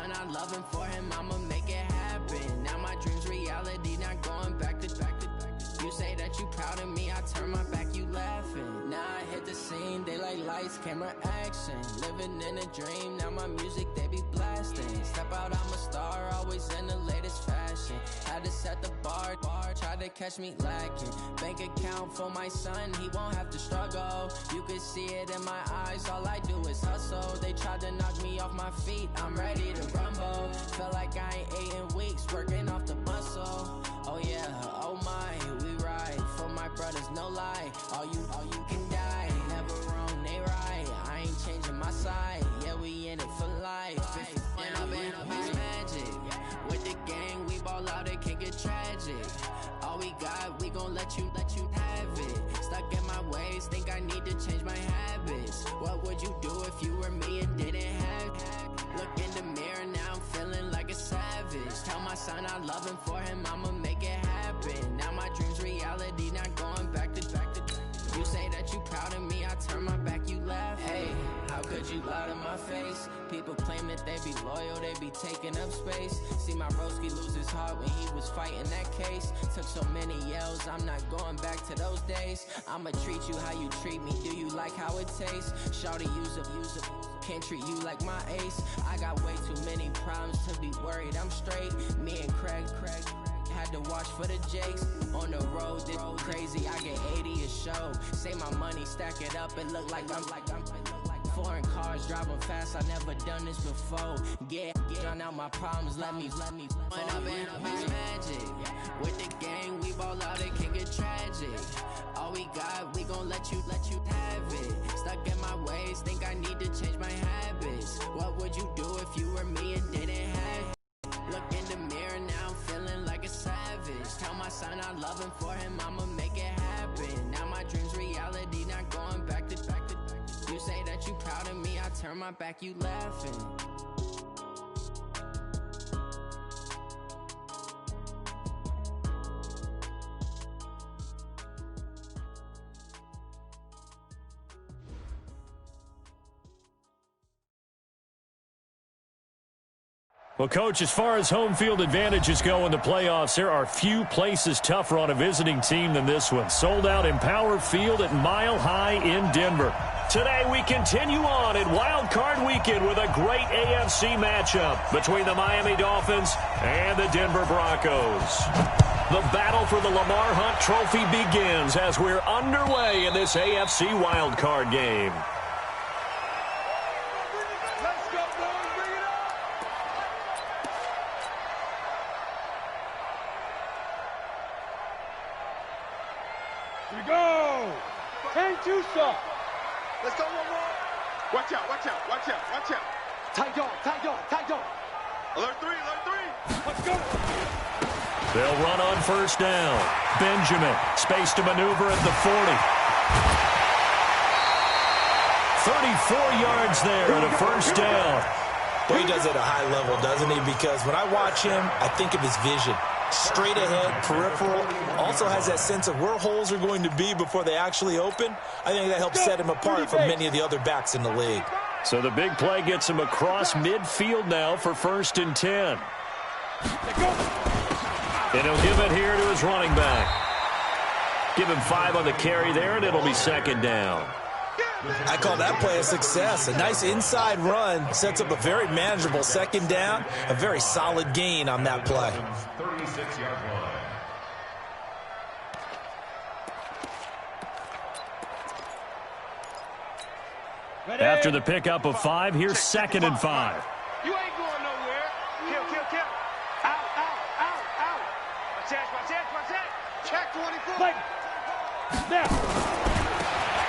son, I love him, for him I'ma make it happen. Now my dream's reality, not going back to. You say that you proud of me, I turn my back, you laughing. Now I hit the scene, they like lights, camera, action. Living in a dream, now my music, they be blasting. Step out, I'm a star, always in the latest fashion. Had to set the bar, tried to catch me lacking. Bank account for my son, he won't have to struggle. You can see it in my eyes, all I do is hustle. They tried to knock me off my feet, I'm ready to rumble. Felt like I ain't ate in weeks, working off the muscle. Oh yeah, oh my, we ride for my brothers, no lie. All you can die, never wrong, they right. I ain't changing my side, yeah, we in it for life. And I've been magic with the gang, we ball out, it can get tragic. All we got, we gon' let you have it. Stuck in my ways, think I need to change my habits. What would you do if you were me and didn't have it? Look in the mirror, now I'm feeling like a savage. Tell my son I love him, for him I'ma make it happen. Now my dream's reality, not going back to. You say that you proud of me, I turn my back, you laugh. Hey, how could you lie to my face? People claim that they be loyal, they be taking up space. See my broski lose his heart when he was fighting that case. Took so many yells, I'm not going back to those days. I'ma treat you how you treat me, do you like how it tastes? Shawty, use up, can't treat you like my ace. I got way too many problems to be worried, I'm straight. Me and Craig had to watch for the Jakes. On the road, this crazy, I get 80 a show. Say my money, stack it up, it look like I'm foreign cars, driving fast, I never done this before. Drown out my problems, let me When I've been magic with the gang, we ball out, it can get tragic. All we got, we gon' let you have it. Stuck in my ways, think I need to change my habits. What would you do if you were me and didn't have it? Look in the mirror, now I'm feeling like a savage. Tell my son I love him, for him I'ma make it happen. Now my dream's reality, not going back to. You say that you proud of me, I turn my back, you laughing. Well, Coach, as far as home field advantages go in the playoffs, there are few places tougher on a visiting team than this one. Sold out Empower Field at Mile High in Denver. Today we continue on in Wild Card Weekend with a great AFC matchup between the Miami Dolphins and the Denver Broncos. The battle for the Lamar Hunt Trophy begins as we're underway in this AFC Wild Card game. Let's go one more. Watch out, watch out, watch out, watch out. Tight dog. Alert three. Let's go. They'll run on first down. Benjamin, space to maneuver at the 40. 34 yards there at a first down. Well, he does it at a high level, doesn't he? Because when I watch him, I think of his vision. Straight ahead, peripheral, also has that sense of where holes are going to be before they actually open. I think that helps set him apart from many of the other backs in the league. So the big play gets him across midfield now for 1st and 10. And he'll give it here to his running back. Give him 5 on the carry there, and it'll be 2nd down. I call that play a success. A nice inside run sets up a very manageable 2nd down. A very solid gain on that play. 36-yard line. After the pickup of 5, here's 2nd and 5. You ain't going nowhere. Kill. Out. Watch that. Check 24.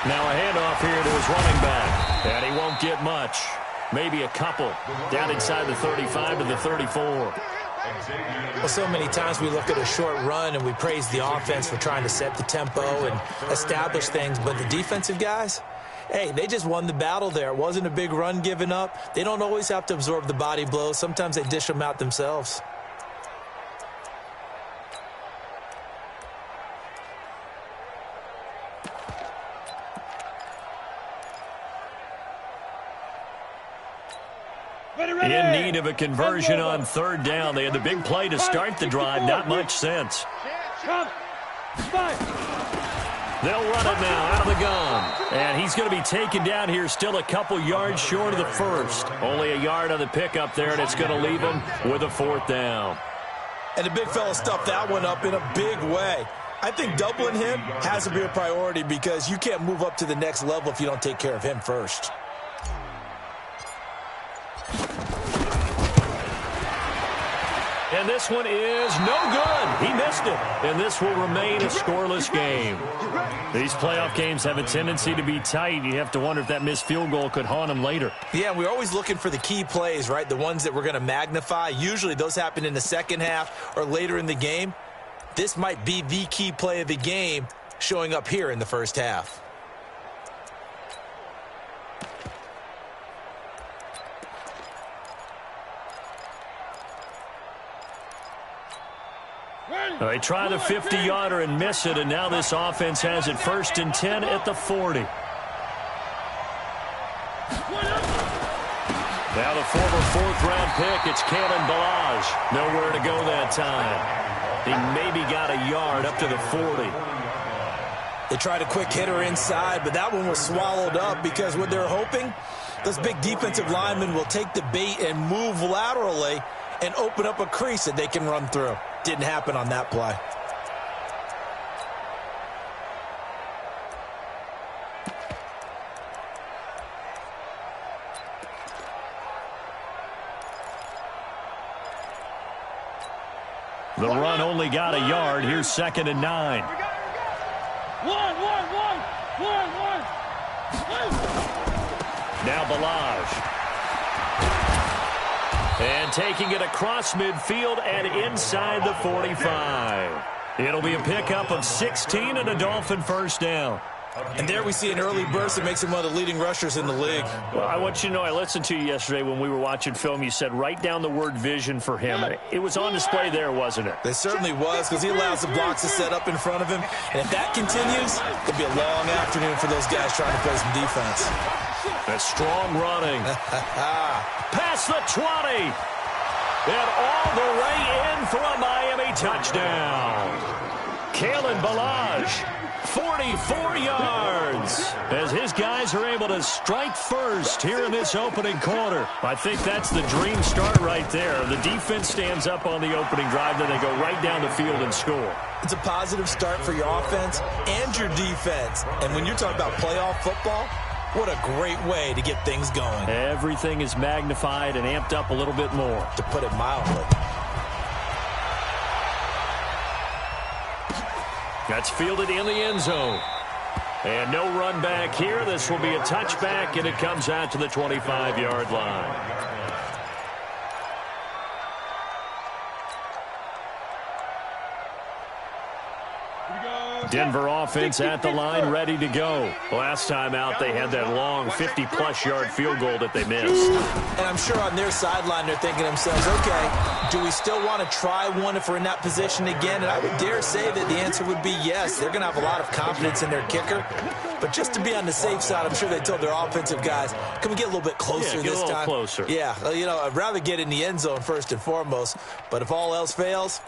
Now a handoff here to his running back. And he won't get much. Maybe a couple. Down inside the 35 to the 34. Well, so many times we look at a short run and we praise the offense for trying to set the tempo and establish things. But the defensive guys, hey, they just won the battle there. It wasn't a big run given up. They don't always have to absorb the body blows. Sometimes they dish them out themselves. In need of a conversion on third down. They had the big play to start the drive. Not much sense. They'll run it now out of the gun. And he's going to be taken down here, still a couple yards short of the first. Only a yard on the pickup there, and it's going to leave him with a fourth down. And the big fella stuffed that one up in a big way. I think doubling him has to be a priority because you can't move up to the next level if you don't take care of him first. And this one is no good. He missed it. And this will remain a scoreless game. These playoff games have a tendency to be tight. You have to wonder if that missed field goal could haunt him later. Yeah, we're always looking for the key plays, right? The ones that we're going to magnify. Usually those happen in the second half or later in the game. This might be the key play of the game showing up here in the first half. They try the 50-yarder and miss it, and now this offense has it 1st and 10 at the 40. Now the former 4th-round pick, it's Kalen Balaj. Nowhere to go that time. He maybe got a yard up to the 40. They tried a quick hitter inside, but that one was swallowed up because what they're hoping, those big defensive linemen will take the bait and move laterally and open up a crease that they can run through. Didn't happen on that play. The run only got a yard. Here's 2nd and 9. Now Balaj. And taking it across midfield and inside the 45. It'll be a pickup of 16 and a Dolphin first down. And there we see an early burst that makes him one of the leading rushers in the league. Well, I want you to know, I listened to you yesterday when we were watching film. You said write down the word vision for him. It was on display there, wasn't it? It certainly was, because he allows the blocks to set up in front of him. And if that continues, it'll be a long afternoon for those guys trying to play some defense. A strong running. Past the 20. And all the way in for a Miami touchdown. Kalen Balaj. 44 yards as his guys are able to strike first here in this opening quarter. I think that's the dream start right there. The defense stands up on the opening drive, then they go right down the field and score. It's a positive start for your offense and your defense. And when you're talking about playoff football, what a great way to get things going. Everything is magnified and amped up a little bit more. To put it mildly. That's fielded in the end zone. And no run back here. This will be a touchback, and it comes out to the 25-yard line. Denver offense at the line, ready to go. Last time out, they had that long 50-plus yard field goal that they missed. And I'm sure on their sideline, they're thinking to themselves, okay, do we still want to try one if we're in that position again? And I would dare say that the answer would be yes. They're going to have a lot of confidence in their kicker. But just to be on the safe side, I'm sure they told their offensive guys, can we get a little bit closer this time? Closer. Yeah, you know, I'd rather get in the end zone first and foremost. But if all else fails,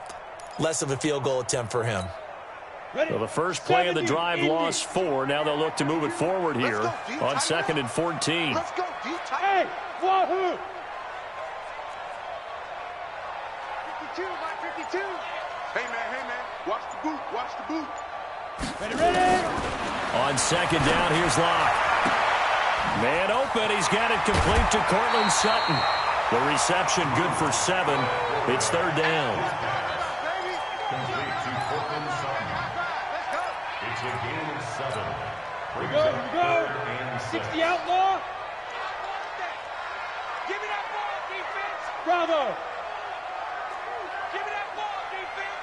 less of a field goal attempt for him. So the first play of the drive lost 4. Now they'll look to move it forward here on 2nd and 14. Let's go, D. Hey, wahoo! 52, my 52. Hey, man, watch the boot, watch the boot. Ready. On 2nd down, here's Locke. Man open, he's got it complete to Cortland Sutton. The reception good for 7. It's 3rd down. Here we go. 60 outlaw. Give me that ball, defense. Bravo. Give me that ball, defense.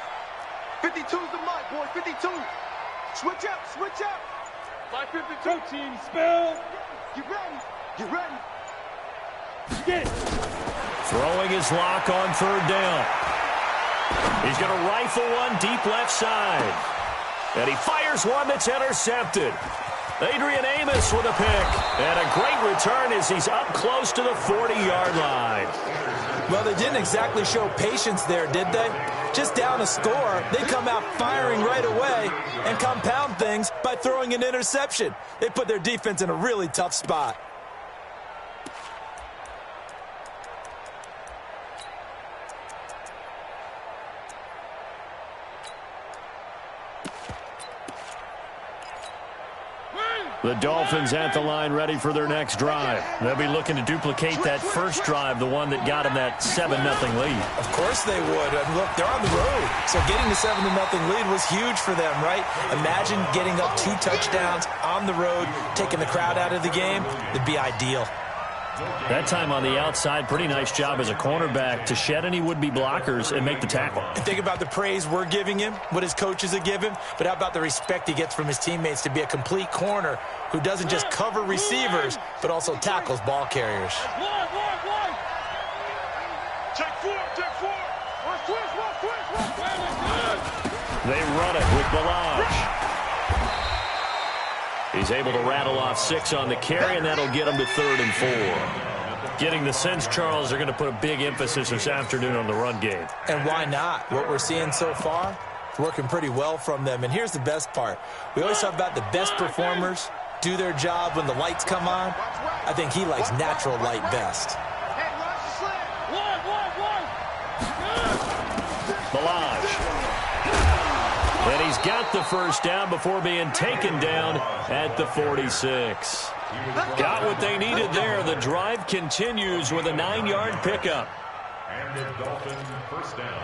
52's the mark, boy. 52. Switch up. My 52. Team spill. Get ready. Get it. Throwing his Lock on 3rd down. He's going to rifle one deep left side. And he fires one that's intercepted. Adrian Amos with a pick. And a great return as he's up close to the 40-yard line. Well, they didn't exactly show patience there, did they? Just down a score, they come out firing right away and compound things by throwing an interception. They put their defense in a really tough spot. The Dolphins at the line ready for their next drive. They'll be looking to duplicate that first drive, the one that got them that 7-0 lead. Of course they would. And look, they're on the road. So getting the 7-0 lead was huge for them, right? Imagine getting up 2 touchdowns on the road, taking the crowd out of the game. It'd be ideal. That time on the outside, pretty nice job as a cornerback to shed any would-be blockers and make the tackle. And think about the praise we're giving him, what his coaches are giving, but how about the respect he gets from his teammates to be a complete corner who doesn't just cover receivers, but also tackles ball carriers. Check four. They run it with Balaj. He's able to rattle off 6 on the carry, and that'll get him to 3rd and 4. Getting the sense, Charles, they're going to put a big emphasis this afternoon on the run game. And why not? What we're seeing so far, it's working pretty well from them. And here's the best part. We always talk about the best performers do their job when the lights come on. I think he likes natural light best. Balaj. And he's got the first down before being taken down at the 46. Got what they needed there. The drive continues with a 9-yard pickup. And the Dolphins first down.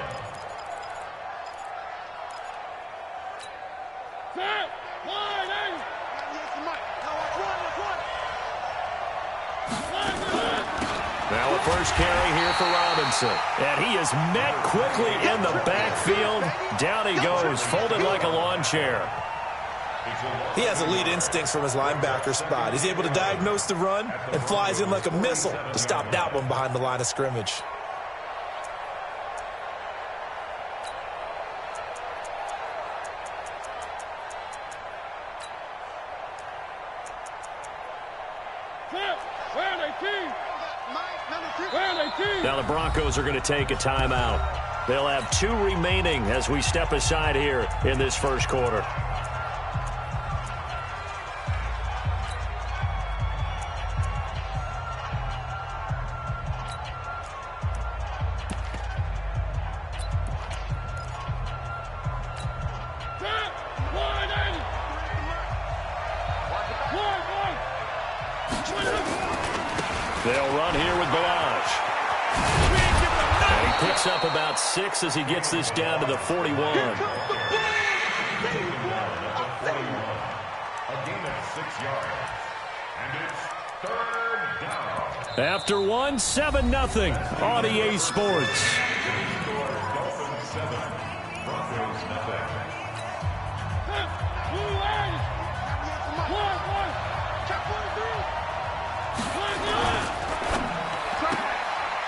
Now a first carry here for Robinson. And he is met quickly in the backfield. Down he goes, folded like a lawn chair. He has elite instincts from his linebacker spot. He's able to diagnose the run and flies in like a missile to stop that one behind the line of scrimmage. Now the Broncos are going to take a timeout. They'll have 2 remaining as we step aside here in this first quarter. They'll run here with Balaj. And he picks up about 6 as he gets this down to the 41. A gain of 6 yards. And it's 3rd down. After 1, 7-0 on EA Sports. Dolphins 7, Broncos 0.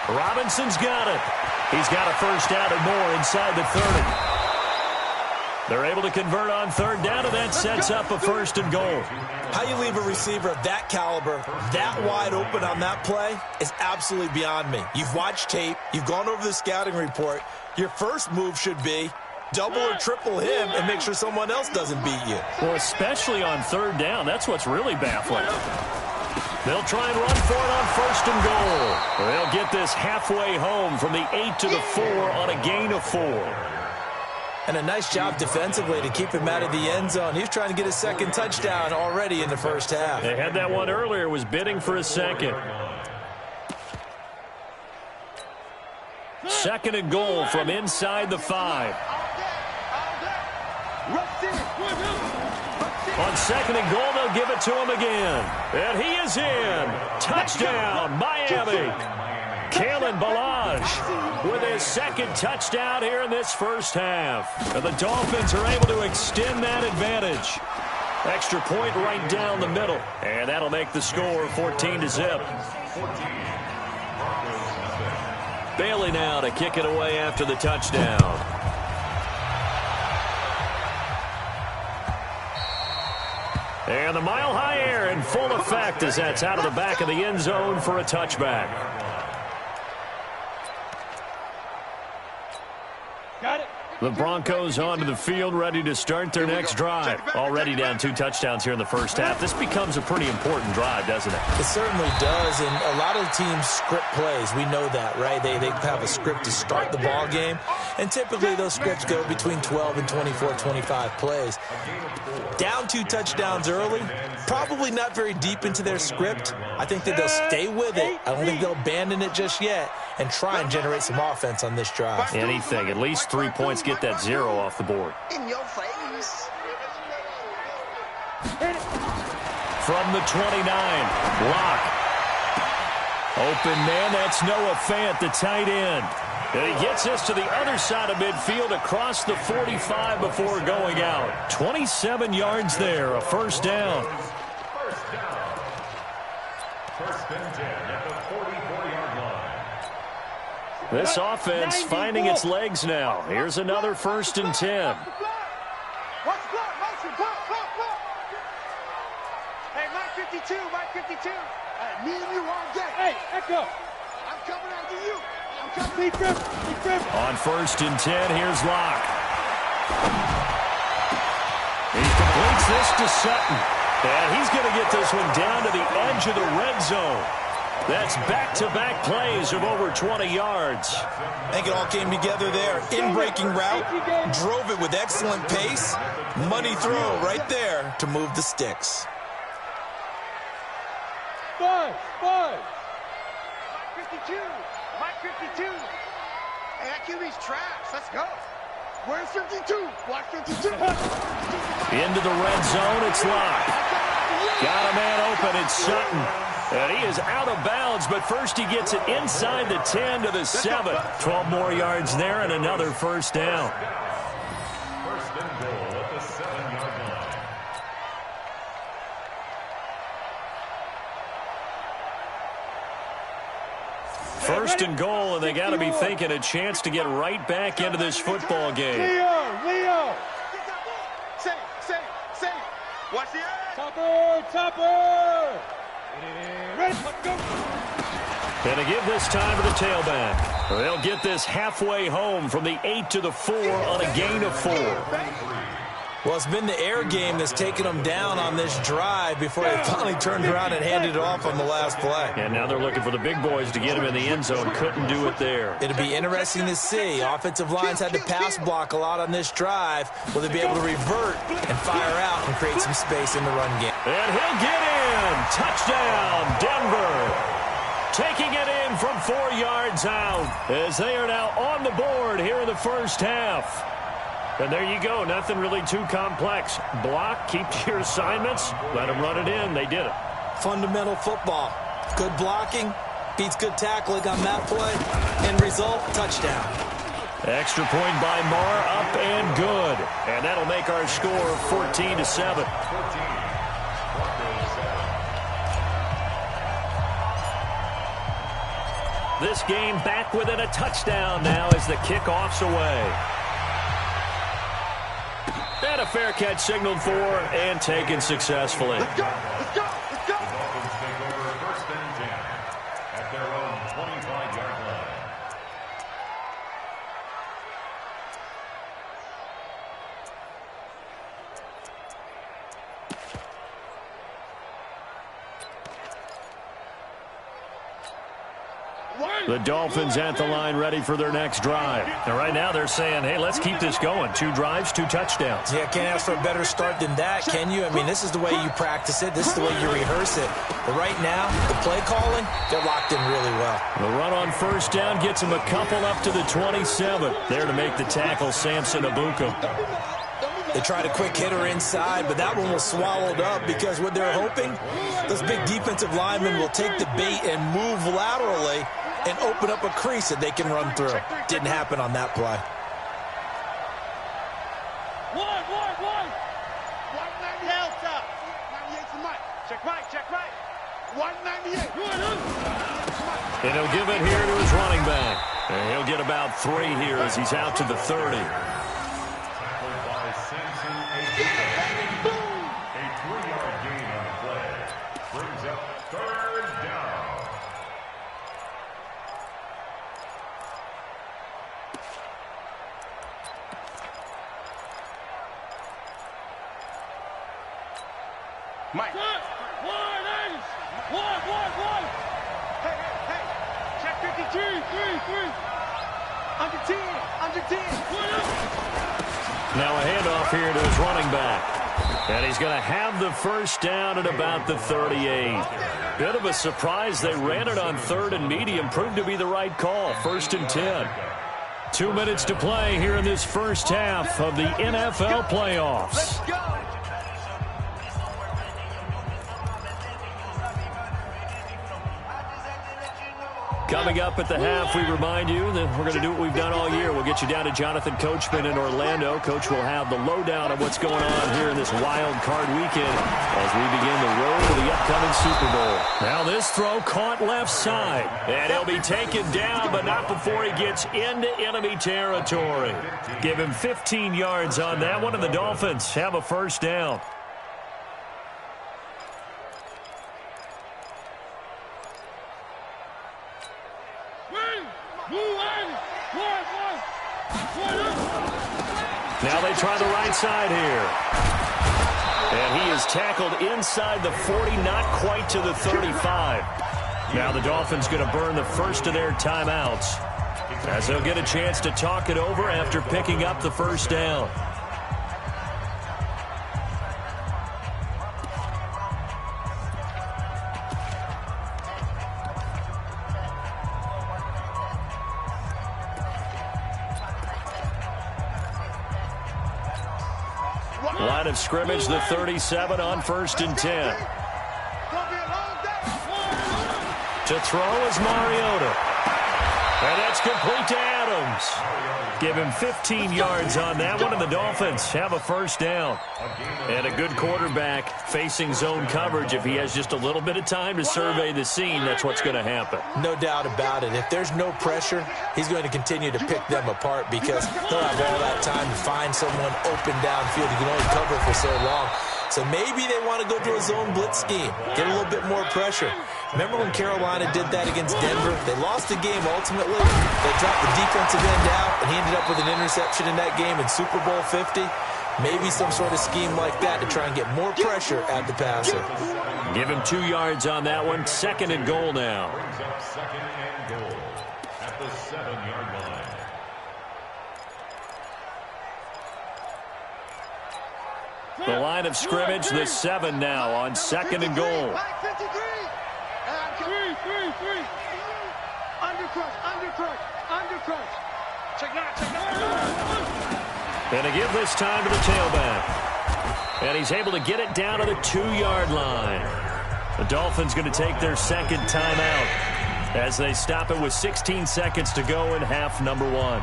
Robinson's got it. He's got a first down and more inside the 30. They're able to convert on 3rd down, and that sets up a 1st and goal. How you leave a receiver of that caliber that wide open on that play is absolutely beyond me. You've watched tape. You've gone over the scouting report. Your first move should be double or triple him and make sure someone else doesn't beat you. Well, especially on 3rd down. That's what's really baffling. They'll try and run for it on 1st and goal. They'll get this halfway home from the 8 to the 4 on a gain of 4. And a nice job defensively to keep him out of the end zone. He's trying to get his 2nd touchdown already in the first half. They had that one earlier, was bidding for a 2nd. 2nd and goal from inside the 5. On 2nd and goal, they'll give it to him again. And he is in. Touchdown, Miami. Kalen Balaj with his 2nd touchdown here in this first half. And the Dolphins are able to extend that advantage. Extra point right down the middle. And that'll make the score 14-0. Bailey now to kick it away after the touchdown. And the mile-high air in full effect as that's out of the back of the end zone for a touchback. Got it. The Broncos onto the field, ready to start their next drive. Already down 2 touchdowns here in the first half. This becomes a pretty important drive, doesn't it? It certainly does, and a lot of the teams script plays. We know that, right? They have a script to start the ball game, and typically those scripts go between 12 and 24, 25 plays. Down 2 touchdowns early, probably not very deep into their script. I think that they'll stay with it. I don't think they'll abandon it just yet and try and generate some offense on this drive. Anything, at least 3 points, get that 0 off the board. In your face. From the 29, Locke. Open man, that's Noah Fant, the tight end. And he gets this to the other side of midfield across the 45 before going out. 27 yards there, a first down. First and 10 at the 44-yard line. This offense finding its legs now. Here's another first and 10. Watch block, motion, block. Hey, Mike 52, Mike 52. Hey, me and you all day. Hey, Echo. I'm coming after you. I'm coming. Be tripping. On first and 10, here's Locke. He completes this to Sutton. And he's going to get this one down to the edge of the red zone. That's back-to-back plays of over 20 yards. I think it all came together there. In-breaking route, drove it with excellent pace. Money throw right there to move the sticks. Five. Mike 52. Mike 52. Hey, that QB's trash. Let's go. Where's 52? Watch 52. Into the red zone, it's Locke. Got a man open, it's Sutton. And he is out of bounds, but first he gets it inside the 10 to the 7. 12 more yards there and another first down. First and goal at the 7-yard line. First and goal, and they got to be thinking a chance to get right back into this football game. Leo. Say. Watch the eye. Topper. Ready, let's go. And to give this time to the tailback. They'll get this halfway home from the 8 to the 4 on a gain of 4. Well, it's been the air game that's taken them down on this drive before they finally turned around and handed it off on the last play. And now they're looking for the big boys to get him in the end zone. Couldn't do it there. It'll be interesting to see. Offensive lines had to pass block a lot on this drive. Will they be able to revert and fire out and create some space in the run game? And he'll get in. Touchdown, Denver. Taking it in from 4 yards out as they are now on the board here in the first half. And there you go. Nothing really too complex. Block, keep to your assignments, let them run it in. They did it. Fundamental football. Good blocking beats good tackling on that play. End result, touchdown. Extra point by Marr, up and good. And that'll make our score 14-7. This game back within a touchdown now as the kickoff's away. And a fair catch signaled for and taken successfully. Let's go. The Dolphins take over first and 10 at their own 25-yard line. The Dolphins at the line ready for their next drive. And right now they're saying, hey, let's keep this going. 2 drives, 2 touchdowns. Yeah, can't ask for a better start than that, can you? I mean, this is the way you practice it. This is the way you rehearse it. But right now, the play calling, they're locked in really well. The run on first down gets them a couple up to the 27. There to make the tackle, Samson Abuka. They tried a quick hitter inside, but that one was swallowed up because what they're hoping, those big defensive linemen will take the bait and move laterally and open up a crease that they can run through. Didn't happen on that play. One. 198 up. 98 to Mike. Check right. 198. And he'll give it here to his running back. And he'll get about 3 here as he's out to the 30. Tackled by Samson Abuka. A 3-yard Mike. One. Hey. Check 52. 3. Under 10. Now a handoff here to his running back. And he's going to have the first down at about the 38. Bit of a surprise. They ran it on 3rd and medium. Proved to be the right call. 1st and 10. 2 minutes to play here in this first half of the NFL playoffs. Let's go. Coming up at the half, we remind you that we're going to do what we've done all year. We'll get you down to Jonathan Coachman in Orlando. Coach will have the lowdown of what's going on here in this wild card weekend as we begin the road to the upcoming Super Bowl. Now this throw caught left side, and he'll be taken down, but not before he gets into enemy territory. Give him 15 yards on that one, and the Dolphins have a first down. Now they try the right side here. And he is tackled inside the 40, not quite to the 35. Now the Dolphins going to burn the first of their timeouts as they'll get a chance to talk it over after picking up the first down. Line of scrimmage, the 37 on 1st and 10. To throw is Mariota. And that's complete to Adams. Give him 15 yards on that one, and the Dolphins have a first down. And a good quarterback facing zone coverage. If he has just a little bit of time to survey the scene, that's what's going to happen. No doubt about it. If there's no pressure, he's going to continue to pick them apart because he'll have all that time to find someone open downfield. He can only cover for so long. So maybe they want to go to a zone blitz scheme, get a little bit more pressure. Remember when Carolina did that against Denver? They lost the game ultimately. They dropped the defensive end out, and he ended up with an interception in that game in Super Bowl 50. Maybe some sort of scheme like that to try and get more pressure at the passer. Give him 2 yards on that one. 2nd and goal now. Brings up 2nd and goal at the 7-yard line. The line of scrimmage, the 7 now on 2nd and goal. 53. Undercrush. Check now. And to give this time to the tailback. And he's able to get it down to the 2-yard line. The Dolphins going to take their second timeout as they stop it with 16 seconds to go in half number 1.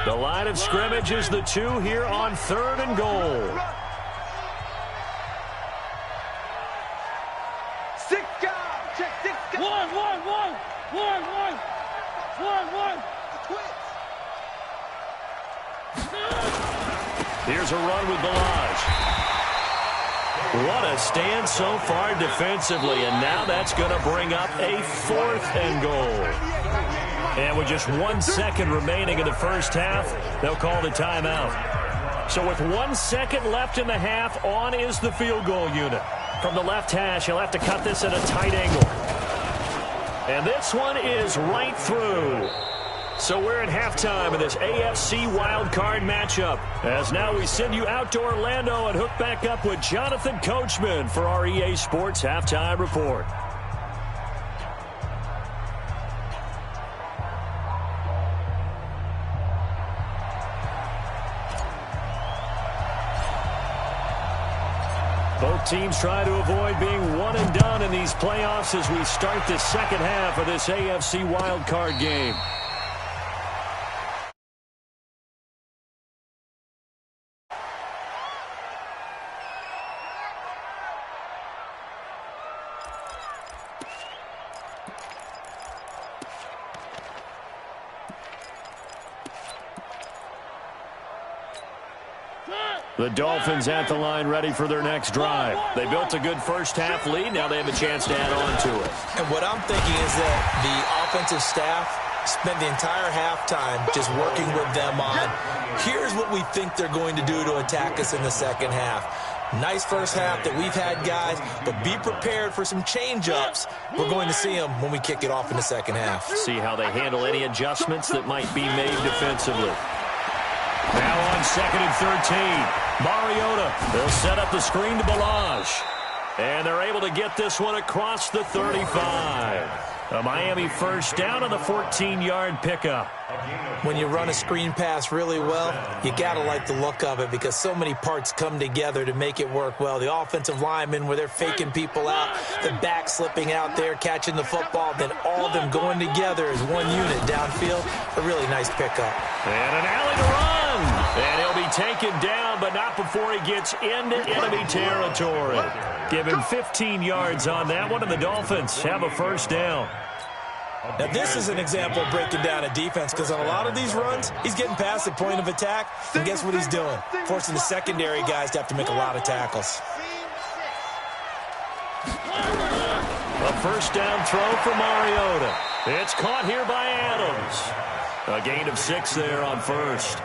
The line of scrimmage is the 2 here on 3rd and goal. 6 guys. Check 6 guys. One. Twins. Here's a run with Balaj. What a stand so far defensively, and now that's going to bring up a 4th and goal. And with just 1 second remaining in the first half, they'll call the timeout. So with 1 second left in the half, on is the field goal unit. From the left hash, he'll have to cut this at a tight angle. And this one is right through. So we're at halftime of this AFC wildcard matchup. As now we send you out to Orlando and hook back up with Jonathan Coachman for our EA Sports Halftime Report. Both teams try to avoid being one and done in these playoffs as we start the second half of this AFC wildcard game. The Dolphins at the line ready for their next drive. They built a good first half lead. Now they have a chance to add on to it. And what I'm thinking is that the offensive staff Spent the entire halftime just working with them on, here's what we think they're going to do to attack us in the second half. Nice first half that we've had, guys, but be prepared for some change-ups. We're going to see them when we kick it off in the second half. See how they handle any adjustments that might be made defensively. Now on 2nd and 13. Mariota, they'll set up the screen to Balazs. And they're able to get this one across the 35. A Miami first down on the 14-yard pickup. When you run a screen pass really well, you got to like the look of it because so many parts come together to make it work well. The offensive linemen where they're faking people out, the back slipping out there, catching the football, then all of them going together as one unit downfield. A really nice pickup. And an alley to run. And he'll be taken down, but not before he gets into enemy territory. Give him 15 yards on that one, and the Dolphins have a first down. Now, this is an example of breaking down a defense because on a lot of these runs, he's getting past the point of attack, and guess what he's doing? Forcing the secondary guys to have to make a lot of tackles. A first down throw for Mariota. It's caught here by Adams. A gain of 6 there on first.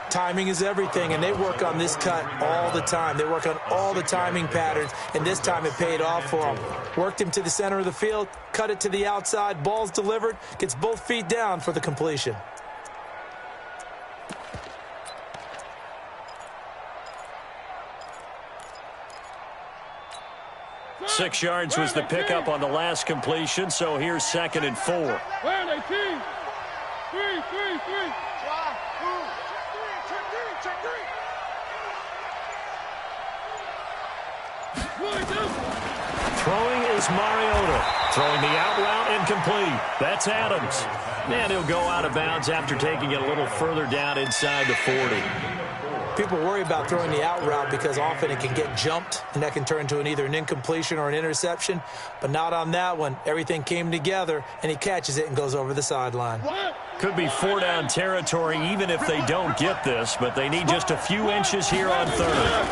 Timing is everything, and they work on this cut all the time. They work on all the timing patterns, and this time it paid off for them. Worked him to the center of the field, cut it to the outside, ball's delivered, gets both feet down for the completion. Six yards was the pickup on the last completion, so here's 2nd and 4. Where are they, team? 3. Throwing is Mariota. Throwing the out route incomplete. That's Adams. And he'll go out of bounds after taking it a little further down inside the 40. People worry about throwing the out route because often it can get jumped, and that can turn into either an incompletion or an interception. But not on that one. Everything came together, and he catches it and goes over the sideline. Could be 4-down territory even if they don't get this, but they need just a few inches here on 3rd.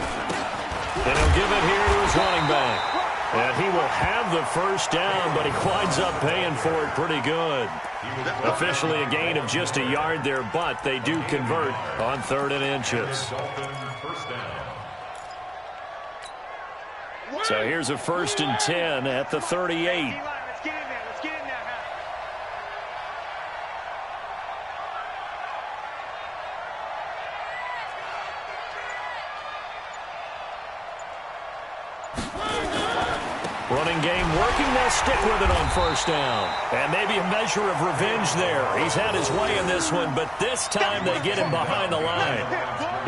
And he'll give it here to his running back. And he will have the first down, but he winds up paying for it pretty good. Officially a gain of just a yard there, but they do convert on 3rd and inches. So here's a 1st and 10 at the 38. Running game working, they'll stick with it on first down. And maybe a measure of revenge there. He's had his way in this one, but this time they get him behind the line.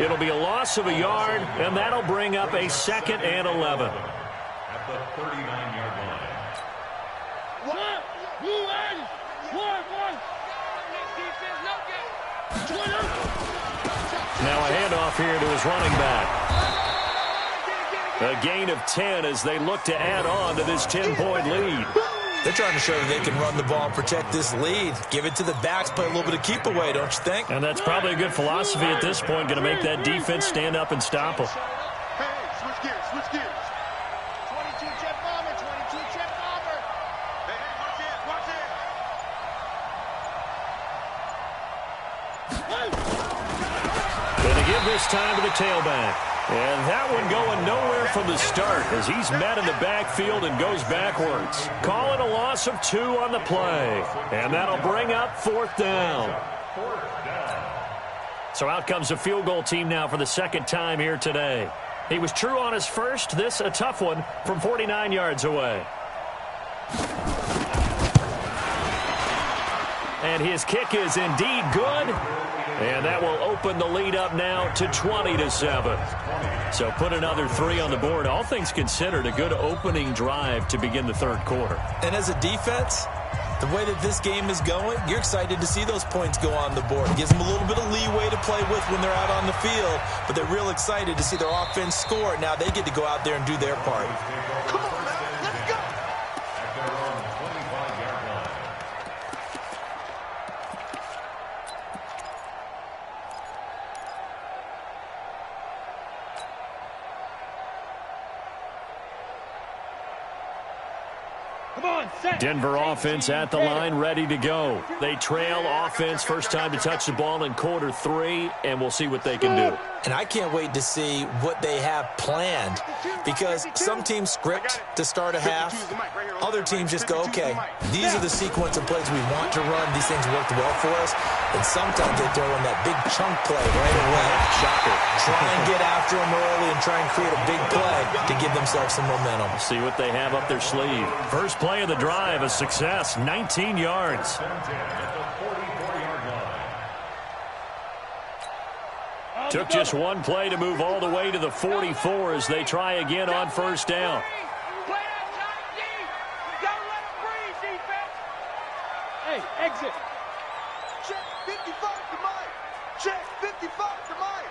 It'll be a loss of a yard, and that'll bring up a 2nd and 11. At the 39-yard line. Now a handoff here to his running back. A gain of 10 as they look to add on to this 10-point lead. They're trying to show that they can run the ball and protect this lead. Give it to the backs, play a little bit of keep away, don't you think? And that's probably a good philosophy at this point, going to make that defense stand up and stop them. Hey, switch gears. 22 jet bomber. Hey, watch it. Going to give this time to the tailback. And that one going nowhere from the start as he's met in the backfield and goes backwards. Calling a loss of 2 on the play. And that'll bring up 4th down. So out comes a field goal team now for the 2nd time here today. He was true on his first. This a tough one from 49 yards away. And his kick is indeed good. And that will open the lead up now to 20-7. So put another 3 on the board. All things considered, a good opening drive to begin the 3rd quarter. And as a defense, the way that this game is going, you're excited to see those points go on the board. It gives them a little bit of leeway to play with when they're out on the field, but they're real excited to see their offense score. Now they get to go out there and do their part. Come on, man. Let's go. At their own 25-yard line. Come Denver offense at the line, ready to go. They trail offense, first time to touch the ball in quarter 3, and we'll see what they can do. And I can't wait to see what they have planned, because some teams script to start a half. Other teams just go, okay, these are the sequence of plays we want to run. These things worked well for us. And sometimes they throw in that big chunk play right away. Shocker. Try and get after them early and try and create a big play to give themselves some momentum. See what they have up their sleeve. First play of the drive, a success, 19 yards. Took just one play to move all the way to the 44 as they try again on first down. Hey, exit. Check 55 to Mike. Check 55 to Mike.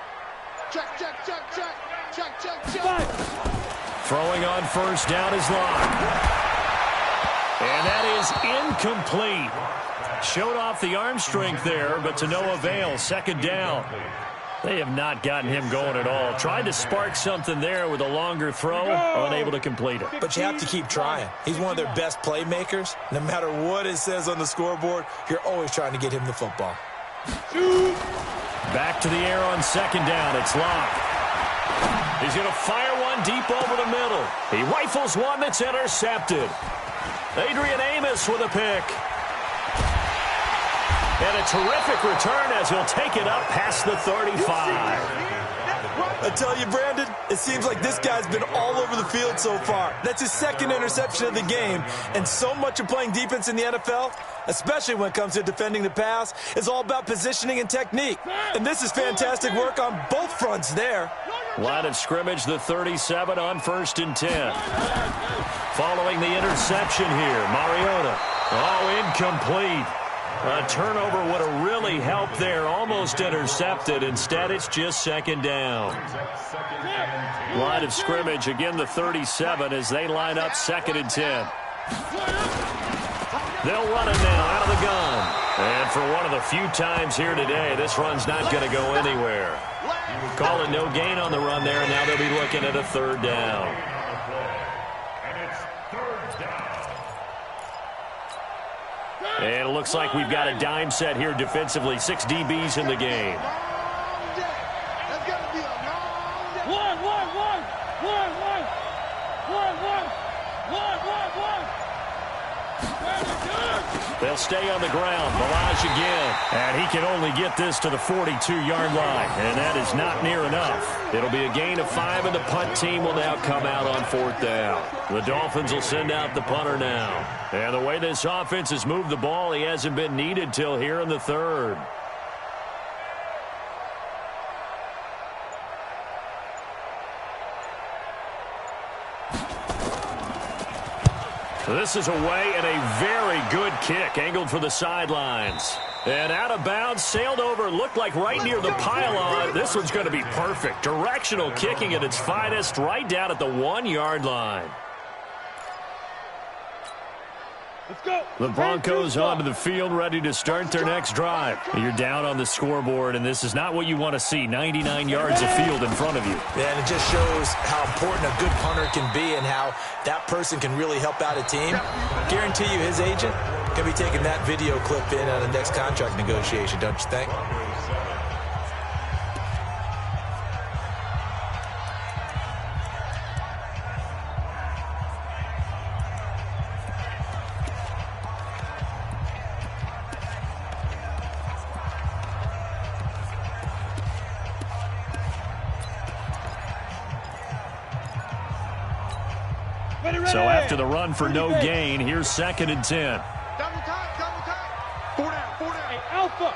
Check, check, check, check. Check, check, check. Throwing on first down is Locke. And that is incomplete. Showed off the arm strength there, but to no avail. Second down. They have not gotten him going at all. Tried to spark something there with a longer throw, unable to complete it. But you have to keep trying. He's one of their best playmakers. No matter what it says on the scoreboard, you're always trying to get him the football. Back to the air on second down. It's Locke. He's going to fire one deep over the middle. He rifles one that's intercepted. Adrian Amos with a pick. And a terrific return as he'll take it up past the 35. I tell you, Brandon, it seems like this guy's been all over the field so far. That's his second interception of the game. And so much of playing defense in the NFL, especially when it comes to defending the pass, is all about positioning and technique. And this is fantastic work on both fronts there. Line of scrimmage, the 37 on 1st and 10. Following the interception here, Mariota. Oh, incomplete. A turnover would have really helped there. Almost intercepted. Instead, it's just second down. Line of scrimmage, again, the 37 as they line up 2nd and 10. They'll run it now out of the gun. And for one of the few times here today, this run's not going to go anywhere. Calling no gain on the run there, and now they'll be looking at a 3rd down. And it looks like we've got a dime set here defensively. 6 DBs in the game. They'll stay on the ground. Balaj again. And he can only get this to the 42-yard line. And that is not near enough. It'll be a gain of 5, and the punt team will now come out on 4th down. The Dolphins will send out the punter now. And the way this offense has moved the ball, he hasn't been needed till here in the 3rd. This is away and a very good kick, angled for the sidelines. And out of bounds, sailed over, looked like right near the pylon. This one's going to be perfect. Directional kicking at its finest, right down at the 1-yard line. Let's go. The Broncos onto the field, ready to start their next drive. You're down on the scoreboard, and this is not what you want to see. 99 yards of field in front of you. Yeah, and it just shows how important a good punter can be and how that person can really help out a team. I guarantee you his agent can be taking that video clip in on the next contract negotiation, don't you think? So after the run for no gain, here's 2nd and 10. Double time, double time. 4 down, 4 down. Hey, Alpha.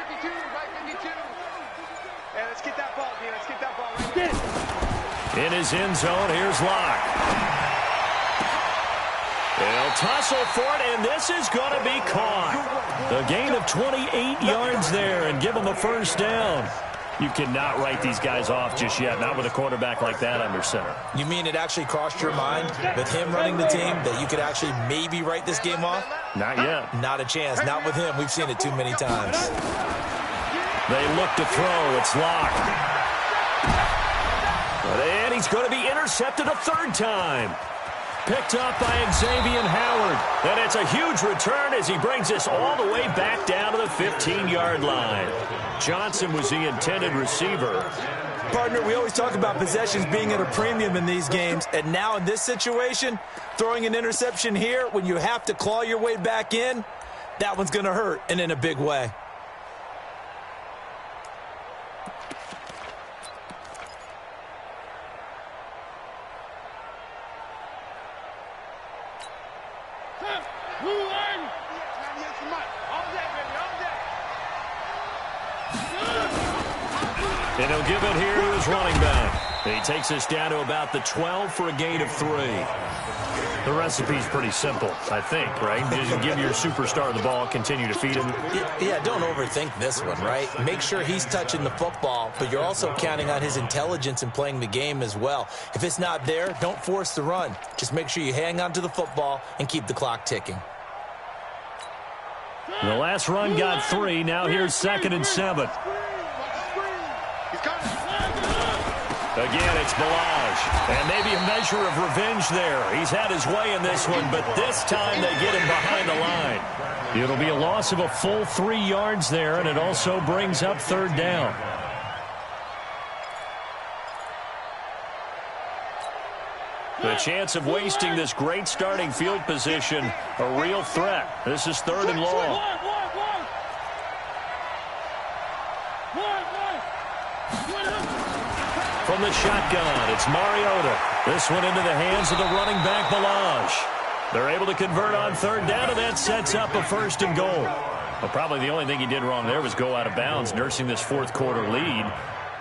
52, right 52. Yeah, let's get that ball, D. Let's get that ball. Right get it. In his end zone, here's Locke. They'll tussle for it, and this is going to be caught. A gain of 28 yards there and give them a 1st down. You cannot write these guys off just yet, not with a quarterback like that under center. You mean it actually crossed your mind with him running the team that you could actually maybe write this game off? Not yet. Not a chance. Not with him. We've seen it too many times. They look to throw. It's Locke. And he's going to be intercepted a 3rd time. picked up by Xavier Howard. And it's a huge return as he brings us all the way back down to the 15-yard line. Johnson was the intended receiver. Partner, we always talk about possessions being at a premium in these games, and now in this situation, throwing an interception here when you have to claw your way back in, that one's going to hurt, and in a big way. And he'll give it here to his running back. He takes us down to about the 12 for a gain of 3. The recipe's pretty simple, I think, right? Just give your superstar the ball, continue to feed him. Yeah, don't overthink this one, right? Make sure he's touching the football, but you're also counting on his intelligence in playing the game as well. If it's not there, don't force the run. Just make sure you hang on to the football and keep the clock ticking. The last run got 3. Now here's 2nd and 7. Again, it's Balaj. And maybe a measure of revenge there. He's had his way in this one, but this time they get him behind the line. It'll be a loss of a full 3 yards there, and it also brings up 3rd down. The chance of wasting this great starting field position, a real threat. This is 3rd and long. From the shotgun, it's Mariota. This one into the hands of the running back, Balaj. They're able to convert on 3rd down, and that sets up a 1st and goal. Well, probably the only thing he did wrong there was go out of bounds, nursing this 4th quarter lead.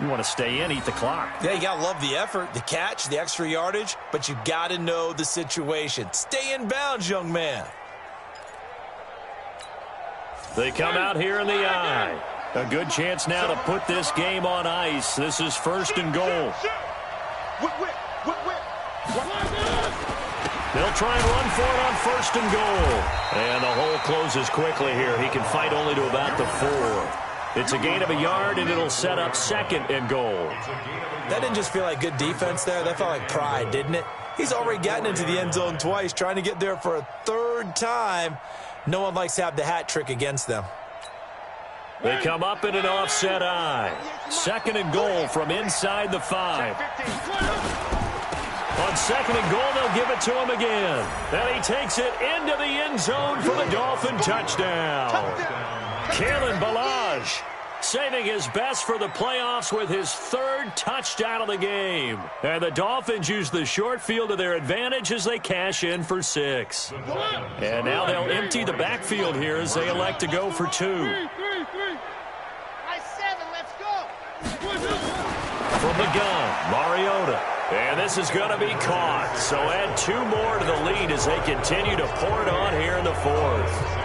You want to stay in, eat the clock. Yeah, you got to love the effort, the catch, the extra yardage, but you got to know the situation. Stay in bounds, young man. They come out here in the eye. A good chance now to put this game on ice. This is 1st and goal. They'll try and run for it on 1st and goal. And the hole closes quickly here. He can fight only to about the 4. It's a gain of a yard, and it'll set up 2nd and goal. That didn't just feel like good defense there. That felt like pride, didn't it? He's already gotten into the end zone twice, trying to get there for a 3rd time. No one likes to have the hat trick against them. They come up in an offset eye. 2nd and goal from inside the 5. On 2nd and goal, they'll give it to him again. And he takes it into the end zone for the Dolphin touchdown. Kalen Balaj saving his best for the playoffs with his 3rd touchdown of the game. And the Dolphins use the short field to their advantage as they cash in for 6. And now they'll empty the backfield here as they elect to go for 2. From the gun, Mariota. And this is going to be caught. So add 2 more to the lead as they continue to pour it on here in the 4th.